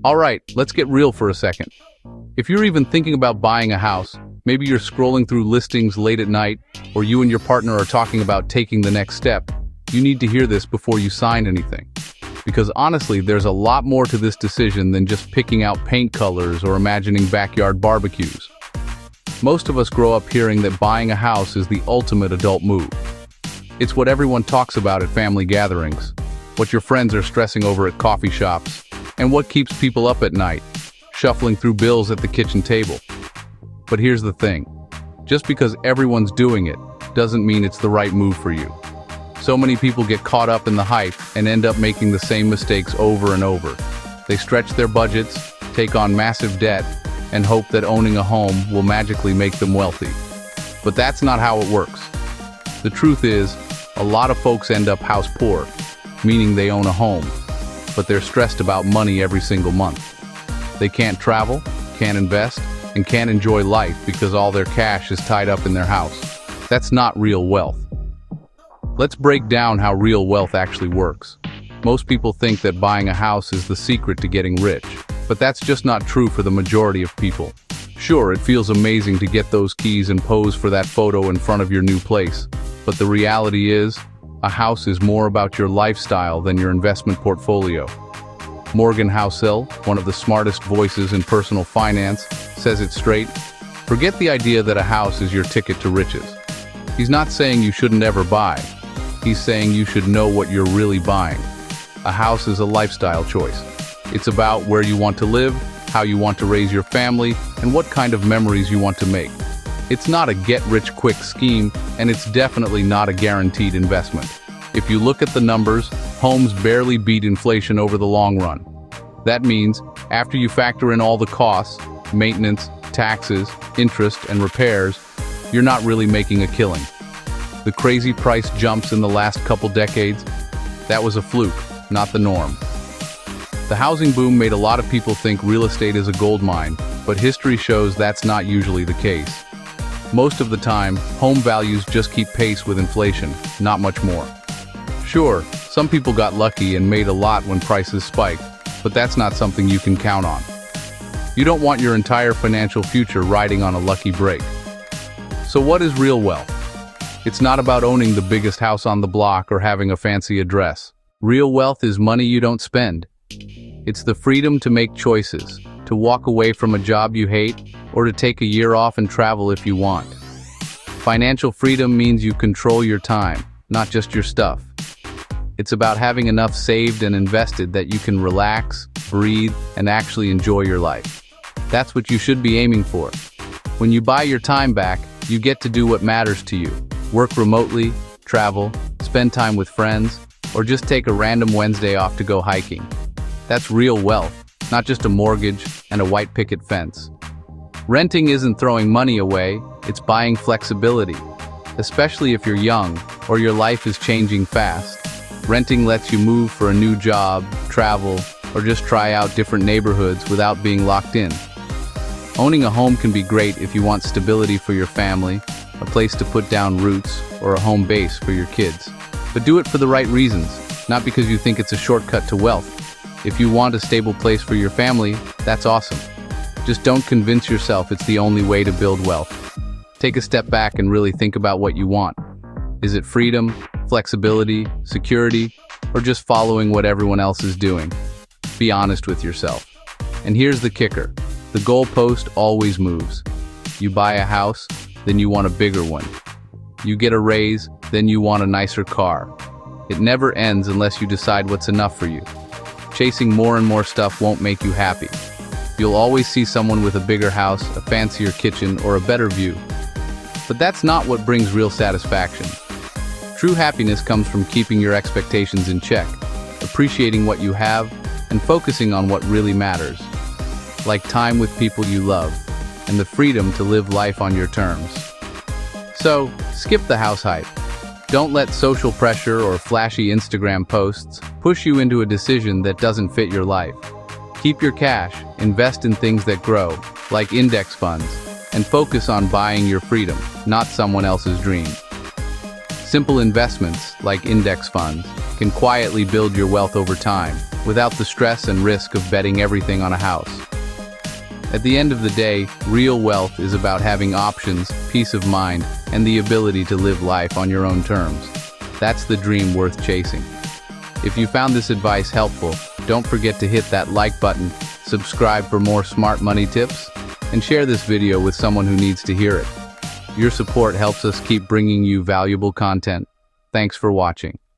Alright, let's get real for a second. If you're even thinking about buying a house, maybe you're scrolling through listings late at night, or you and your partner are talking about taking the next step, you need to hear this before you sign anything. Because honestly, there's a lot more to this decision than just picking out paint colors or imagining backyard barbecues. Most of us grow up hearing that buying a house is the ultimate adult move. It's what everyone talks about at family gatherings, what your friends are stressing over at coffee shops, and what keeps people up at night, shuffling through bills at the kitchen table. But here's the thing. Just because everyone's doing it doesn't mean it's the right move for you. So many people get caught up in the hype and end up making the same mistakes over and over. They stretch their budgets, take on massive debt, and hope that owning a home will magically make them wealthy. But that's not how it works. The truth is, a lot of folks end up house poor, meaning they own a home, but they're stressed about money every single month. They can't travel, can't invest, and can't enjoy life because all their cash is tied up in their house. That's not real wealth. Let's break down how real wealth actually works. Most people think that buying a house is the secret to getting rich, but that's just not true for the majority of people. Sure, it feels amazing to get those keys and pose for that photo in front of your new place, but the reality is, a house is more about your lifestyle than your investment portfolio. Morgan Housel, one of the smartest voices in personal finance, says it straight. Forget the idea that a house is your ticket to riches. He's not saying you shouldn't ever buy. He's saying you should know what you're really buying. A house is a lifestyle choice. It's about where you want to live, how you want to raise your family, and what kind of memories you want to make. It's not a get-rich-quick scheme, and it's definitely not a guaranteed investment. If you look at the numbers, homes barely beat inflation over the long run. That means, after you factor in all the costs, maintenance, taxes, interest, and repairs, you're not really making a killing. The crazy price jumps in the last couple decades, that was a fluke, not the norm. The housing boom made a lot of people think real estate is a gold mine, but history shows that's not usually the case. Most of the time, home values just keep pace with inflation, not much more. Sure, some people got lucky and made a lot when prices spiked, but that's not something you can count on. You don't want your entire financial future riding on a lucky break. So what is real wealth? It's not about owning the biggest house on the block or having a fancy address. Real wealth is money you don't spend. It's the freedom to make choices, to walk away from a job you hate, or to take a year off and travel if you want. Financial freedom means you control your time, not just your stuff. It's about having enough saved and invested that you can relax, breathe, and actually enjoy your life. That's what you should be aiming for. When you buy your time back, you get to do what matters to you. Work remotely, travel, spend time with friends, or just take a random Wednesday off to go hiking. That's real wealth, not just a mortgage and a white picket fence. Renting isn't throwing money away, it's buying flexibility. Especially if you're young or your life is changing fast. Renting lets you move for a new job, travel, or just try out different neighborhoods without being locked in. Owning a home can be great if you want stability for your family, a place to put down roots, or a home base for your kids. But do it for the right reasons, not because you think it's a shortcut to wealth. If you want a stable place for your family, that's awesome. Just don't convince yourself it's the only way to build wealth. Take a step back and really think about what you want. Is it freedom, flexibility, security, or just following what everyone else is doing? Be honest with yourself. And here's the kicker. The goalpost always moves. You buy a house, then you want a bigger one. You get a raise, then you want a nicer car. It never ends unless you decide what's enough for you. Chasing more and more stuff won't make you happy. You'll always see someone with a bigger house, a fancier kitchen, or a better view. But that's not what brings real satisfaction. True happiness comes from keeping your expectations in check, appreciating what you have, and focusing on what really matters. Like time with people you love, and the freedom to live life on your terms. So, skip the house hype. Don't let social pressure or flashy Instagram posts push you into a decision that doesn't fit your life. Keep your cash, invest in things that grow, like index funds, and focus on buying your freedom, not someone else's dream. Simple investments, like index funds, can quietly build your wealth over time, without the stress and risk of betting everything on a house. At the end of the day, real wealth is about having options, peace of mind, and the ability to live life on your own terms. That's the dream worth chasing. If you found this advice helpful, don't forget to hit that like button, subscribe for more smart money tips, and share this video with someone who needs to hear it. Your support helps us keep bringing you valuable content. Thanks for watching.